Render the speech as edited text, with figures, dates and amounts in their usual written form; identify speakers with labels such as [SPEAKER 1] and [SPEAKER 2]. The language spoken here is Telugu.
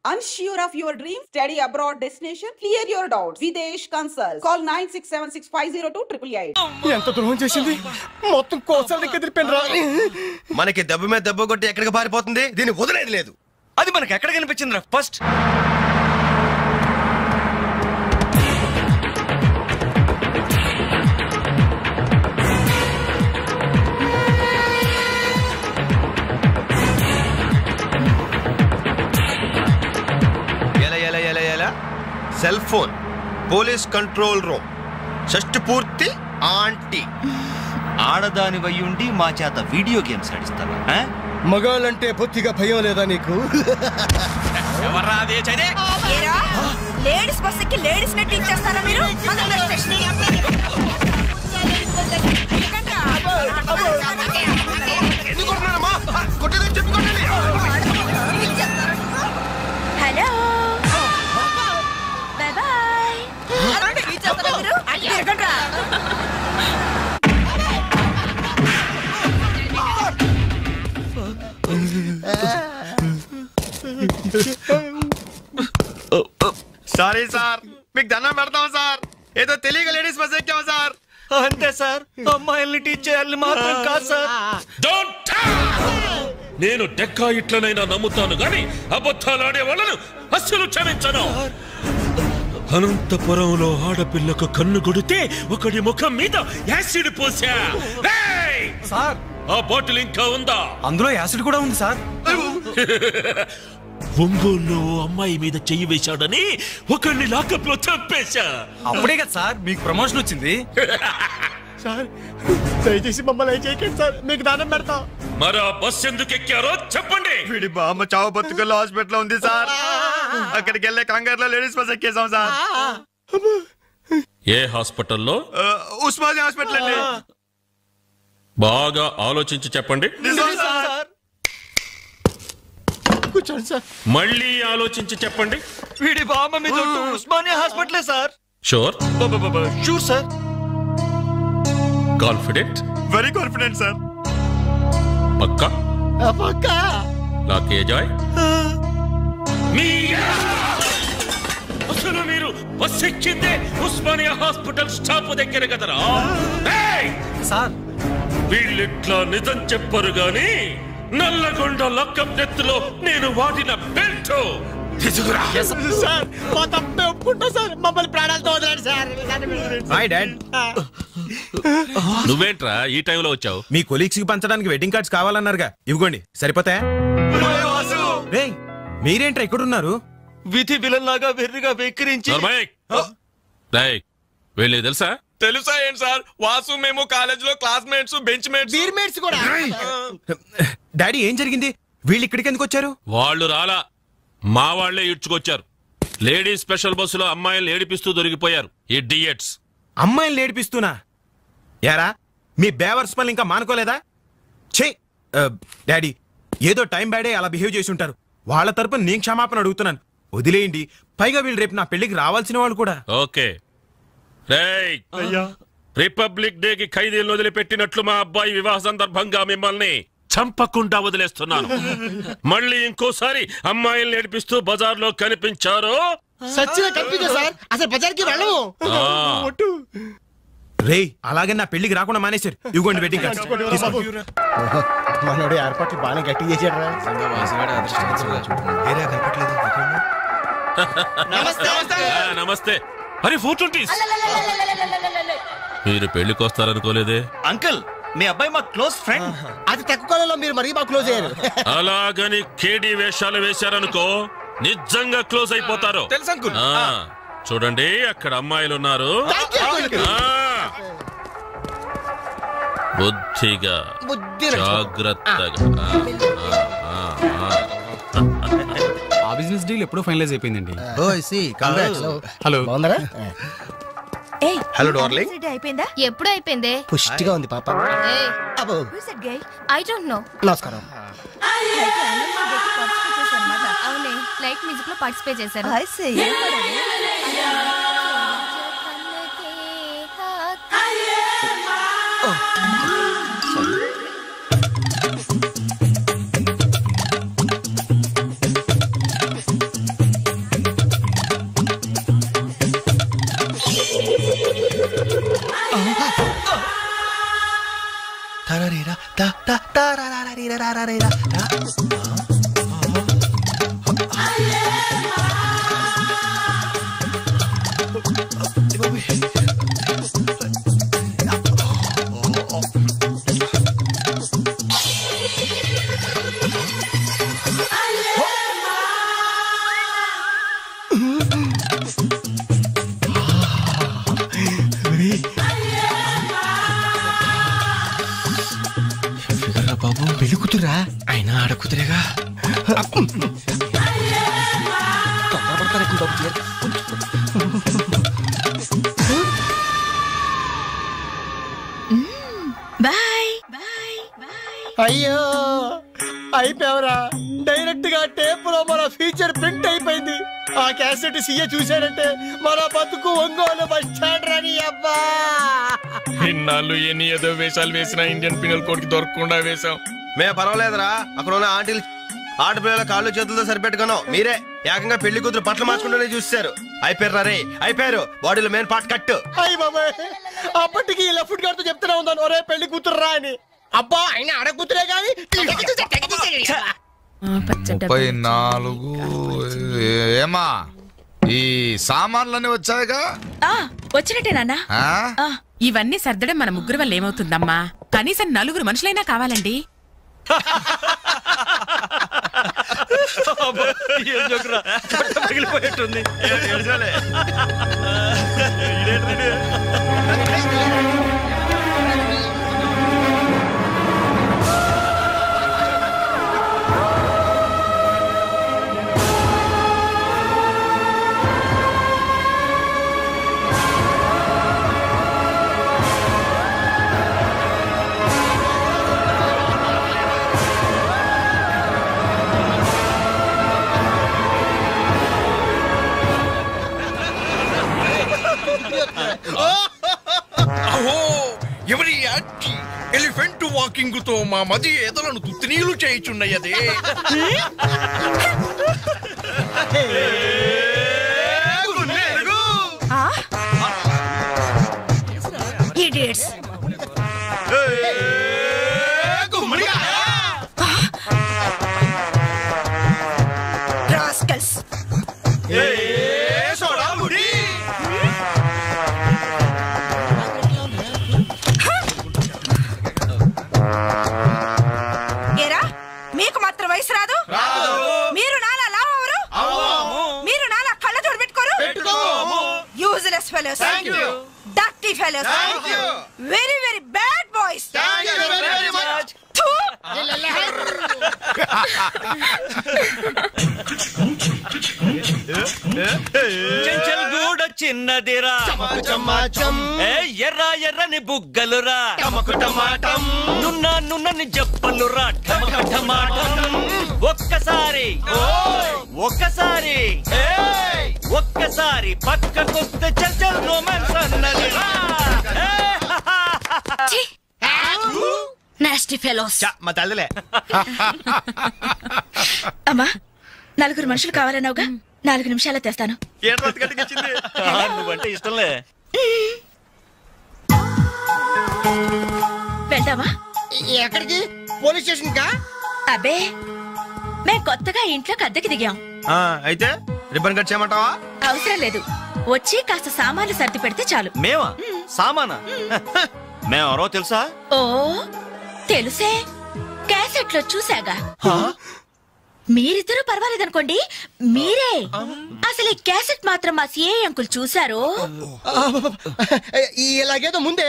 [SPEAKER 1] Unsure of your dream? Study abroad destination? Clear your doubts. Videsh Consult. Call 9676502888.
[SPEAKER 2] ఎంత ద్రోహం చేసింది మొత్తం కోసాల ఎదిరిపోయినరా.
[SPEAKER 3] మనకి దెబ్బ మీద దెబ్బ కొట్టి ఎక్కడికి పారిపోతుంది, దీన్ని వదిలేదు లేదు.
[SPEAKER 2] అది మనకి ఎక్కడ కనిపించిందిరా first?
[SPEAKER 3] Cell phone, police control room, షష్టి పూర్తి ఆంటీ.
[SPEAKER 4] ఆడదాని వయ్యుండి మా చేత వీడియో గేమ్స్ ఆడిస్తావా?
[SPEAKER 2] మగాళ్ళంటే బొత్తిగా భయం లేదా నీకు?
[SPEAKER 5] లేడీస్ బస్ ఎక్కి లేడీస్ నెట్ ఇచ్చేస్తారా మీరు? Hello bye bye.
[SPEAKER 3] Sorry sir, మీకు దండం పెడతాం సార్. ఏదో తెలియక లేడీస్ బస్ ఎక్కాం సార్.
[SPEAKER 4] అంతే సార్, అమ్మాయిల్ని టీచ్ చేయాలని మాత్రం కాదు సార్.
[SPEAKER 6] నేను డెక్కా ఇట్లనైనా నమ్ముతాను గాని అబద్ధాలాడే వాళ్ళను అస్సలు క్షమించను. అనంతపురంలో ఆడపిల్లకు కన్ను కొడితే ఒకడి ముఖం మీద యాసిడ్ పోసా.
[SPEAKER 2] సార్
[SPEAKER 6] ఆ బాటిల్ ఇంకా ఉందా?
[SPEAKER 2] అందులో యాసిడ్ కూడా ఉంది సార్.
[SPEAKER 6] ఒంగోలులో అమ్మాయి మీద చెయ్యి వేశాడని ఒకరిని లాకప్ లో చంపేశా.
[SPEAKER 2] అప్పుడే కదా సార్ మీకు ప్రమోషన్ వచ్చింది. సార్ దయచేసి మమ్మల్ని చేయకండి సార్, మీకు దానం పెడతాం.
[SPEAKER 6] మరి ఆ బస్ ఎందుకు ఎక్కారో చెప్పండి.
[SPEAKER 3] వీడి బామ్మ చావు బతుకుల్లో హాస్పిటల్ ఉంది సార్. అక్కడికి వెళ్ళే కంగారులో లేడీస్ బస్ ఎక్కేసాం సార్.
[SPEAKER 6] ఏ హాస్పిటల్లో?
[SPEAKER 3] ఉస్మానియా హాస్పిటల్ అండి.
[SPEAKER 6] బాగా ఆలోచించి చెప్పండి.
[SPEAKER 2] కూర్చోండి సార్.
[SPEAKER 6] మళ్ళీ ఆలోచించి చెప్పండి.
[SPEAKER 4] వీడి బామ్మ మీద ఉస్మానియా హాస్పిటలే sir.
[SPEAKER 6] Sure?
[SPEAKER 4] Sure sir.
[SPEAKER 6] Confident?
[SPEAKER 3] Very confident sir.
[SPEAKER 6] పక్కా? లాకే జాయ్. అసలు మీరు బస్ ఎక్కిందే ఉస్మానియా హాస్పిటల్ స్టాప్ దగ్గర కదరా?
[SPEAKER 2] సార్
[SPEAKER 6] వీళ్ళిట్లా నిజం చెప్పరు గాని నల్లగొండ లక్కప్ నెత్తులో నేను వాడిన బెల్ట్ తీసుకురా.
[SPEAKER 2] సార్ మా తప్పే ఒప్పుకుంటా సార్, మమ్మల్ని ప్రాణాలతో వదిలేండి సార్.
[SPEAKER 7] Hi dad.
[SPEAKER 6] నువ్వేంట్రా ఈ టైంలో వచ్చావు?
[SPEAKER 7] మీ కొలీగ్స్ కి పంచడానికి వెడ్డింగ్ కార్డ్స్ కావాలన్నారుగా, ఇవ్వండి సరిపోతాయా? రేయ్ మీరేంట్రా ఇక్కడున్నారు?
[SPEAKER 4] విధి విలన్లాగా వెర్రిగా వెక్కిరించి.
[SPEAKER 6] వీళ్ళకి తెలుసా?
[SPEAKER 2] తెలుసా ఏంటి సార్, వాసు మేము కాలేజ్ లో classmates, bench mates, beer mates కూడా.
[SPEAKER 7] డాడీ ఏం జరిగింది? వీళ్ళు ఇక్కడికి ఎందుకు వచ్చారు?
[SPEAKER 6] వాళ్ళు రాలా, మా వాళ్లే ఇడ్చుకొచ్చారు. లేడీస్ స్పెషల్ బస్సులో అమ్మాయిలు ఏడిపిస్తూ దొరికిపోయారు ఇడియట్స్.
[SPEAKER 7] అమ్మాయిలు ఏడిపిస్తున్నా? యారా మీ బేవర్స్ పనులు ఇంకా మానుకోలేదా? ఛే డాడీ, ఏదో టైం బ్యాడే అలా బిహేవ్ చేసి ఉంటారు. వాళ్ళ తరపున నేను క్షమాపణ అడుగుతున్నాను, వదిలేయండి. పైగా వీళ్ళు రేపు నా పెళ్లికి రావాల్సిన వాళ్ళు కూడా.
[SPEAKER 6] ఓకే రిపబ్లిక్ డే కి ఖైదీలను వదిలిపెట్టినట్లు మా అబ్బాయి వివాహ సందర్భంగా మిమ్మల్ని చంపకుండా వదిలేస్తున్నాను. మళ్ళీ ఇంకోసారి అమ్మాయిల్ని ఏడిపిస్తూ బజార్లో కనిపించారు
[SPEAKER 7] రేయ్, అలాగే నా పెళ్లికి రాకుండా మానేశారు. ఇవ్వండి వెడ్డింగ్ కార్డ్స్.
[SPEAKER 2] మనోడు ఏర్పాట్లు బాగా గట్టి చేశాడు.
[SPEAKER 6] నమస్తే. అరే 420. మీరు పెళ్లికి వస్తారనుకోలేదే.
[SPEAKER 4] అంకుల్ మీ అబ్బాయి మా క్లోజ్ ఫ్రెండ్.
[SPEAKER 2] అది తక్కువ కాలంలో మీరు మరీ బాగా క్లోజ్ అయ్యారు.
[SPEAKER 6] అలాగని కేడీ వేషాలు వేశారనుకో నిజంగా క్లోజ్ అయిపోతారు.
[SPEAKER 2] తెలుసు అంకుల్.
[SPEAKER 6] చూడండి అక్కడ అమ్మాయిలు ఉన్నారు. బుద్ధిగా జాగ్రత్తగా.
[SPEAKER 8] ఆ బిజినెస్ డీల్ ఎప్పుడో ఫైనలైజ్ అయిపోయిందండి.
[SPEAKER 2] హలో బాగున్నారా?
[SPEAKER 3] Hello darling.
[SPEAKER 5] అయిపోయిందా?
[SPEAKER 9] ఎప్పుడు అయిపోయిందే?
[SPEAKER 2] పుష్టిగా ఉంది పాప.
[SPEAKER 9] I don't know.
[SPEAKER 2] నమస్కారం.
[SPEAKER 9] అవునే, లైట్ మ్యూజిక్ లో పార్టిసిపేట్ చేశారు.
[SPEAKER 2] బాబు పెళ్లి కూతురా అయినా ఆడ కూతురేగా
[SPEAKER 5] బాయ్.
[SPEAKER 2] అయ్యో అయిపోయావరా డైరెక్ట్ గా టేప్ లో మన ఫీచర్ ప్రింట్ అయిపోయింది. ఆ క్యాసెట్ సీఏ చూశాడంటే మన బతుకు ఒంగోలు బస్ స్టాండ్ రాని అబ్బా.
[SPEAKER 7] ఇన్నాళ్ళు ఎన్ని ఏదో వేషాలు వేసినా ఇండియన్ పీనల్ కోడ్ కి దొరకకుండా వేశాం.
[SPEAKER 10] మేము పర్వాలేదురా, అక్కడ ఉన్న ఆంటీలు ఆడపిల్లల కాళ్ళు చేతులతో సరిపెట్టుకున్నాం. మీరే ఏకంగా పెళ్లి కూతురు బట్టలు మార్చుకుంటూనే చూస్తారు. అయిపోయారు రే, అయిపోయారు. బాడీలో మెయిన్ పార్ట్ కట్టు.
[SPEAKER 2] అయ్యి బాబాయ్, అప్పటికి లెఫ్ట్ గారితో చెప్తూనే ఉన్నాను ఒరే పెళ్లి కూతురు రా అని. అబ్బా ఆయన ఆడ కూతురే కానీ
[SPEAKER 11] 34 ఏమా ఈ సామాన్లన్నీ వచ్చాయిగా?
[SPEAKER 5] వచ్చినట్టే నాన్న.
[SPEAKER 12] ఇవన్నీ సర్దడం మన ముగ్గురు వల్ల ఏమవుతుందమ్మా? కనీసం 4 మనుషులైనా కావాలండి.
[SPEAKER 11] ఎవరి ఎలిఫెంట్ వాకింగ్ తో మా మది ఎదలను తుత్తినీలు చేయుచున్నయదే.
[SPEAKER 5] ఇడియట్స్. రాస్కల్స్. ఏరా మీకు మాత్రం వయసు రాదు? మీరు నాలా లావరు, మీరు నాలా కళ్ళ జోడు పెట్టుకోరు. Useless fellows, dirty fellows, very very bad boys.
[SPEAKER 13] Chanchalguda చిన్నదిరా, ఎర్ర ఎర్రని బుగ్గలురా, నున్నని చెప్పలురా, ఒక్కసారి ఒక్కసారి ఒక్కసారి పక్కకొస్తే చల్ రొమాన్స్ అన్నదిరా.
[SPEAKER 5] Nasty fellows.
[SPEAKER 10] మా తల్లిలే.
[SPEAKER 5] అమ్మా 4 మనుషులు కావాలన్నావుగా, 4 నిమిషాల్లో తెస్తాను.
[SPEAKER 13] నువ్వంటే ఇష్టంలే.
[SPEAKER 5] వెళ్దామా?
[SPEAKER 2] ఎక్కడికి? పోలీస్ స్టేషన్ కా?
[SPEAKER 5] అబ్బే మేము కొత్తగా ఇంట్లోకి అద్దెకి దిగాం.
[SPEAKER 10] అయితే రిబ్బన్ కట్ చేయమంటావా?
[SPEAKER 5] అవసరం లేదు, వచ్చి కాస్త సామాన్లు సర్ది పెడితే చాలు.
[SPEAKER 13] మేమా సామానా? మేమెవరో తెలుసా?
[SPEAKER 5] ఓ తెలుసే, క్యాసెట్ లో చూసాగా. మీరిద్దరూ పర్వాలేదనుకోండి, మీరే అసలు ఈ క్యాసెట్ మాత్రం మా సిఐ అంకుల్ చూసారు.
[SPEAKER 2] ఇలాగేదో ముందే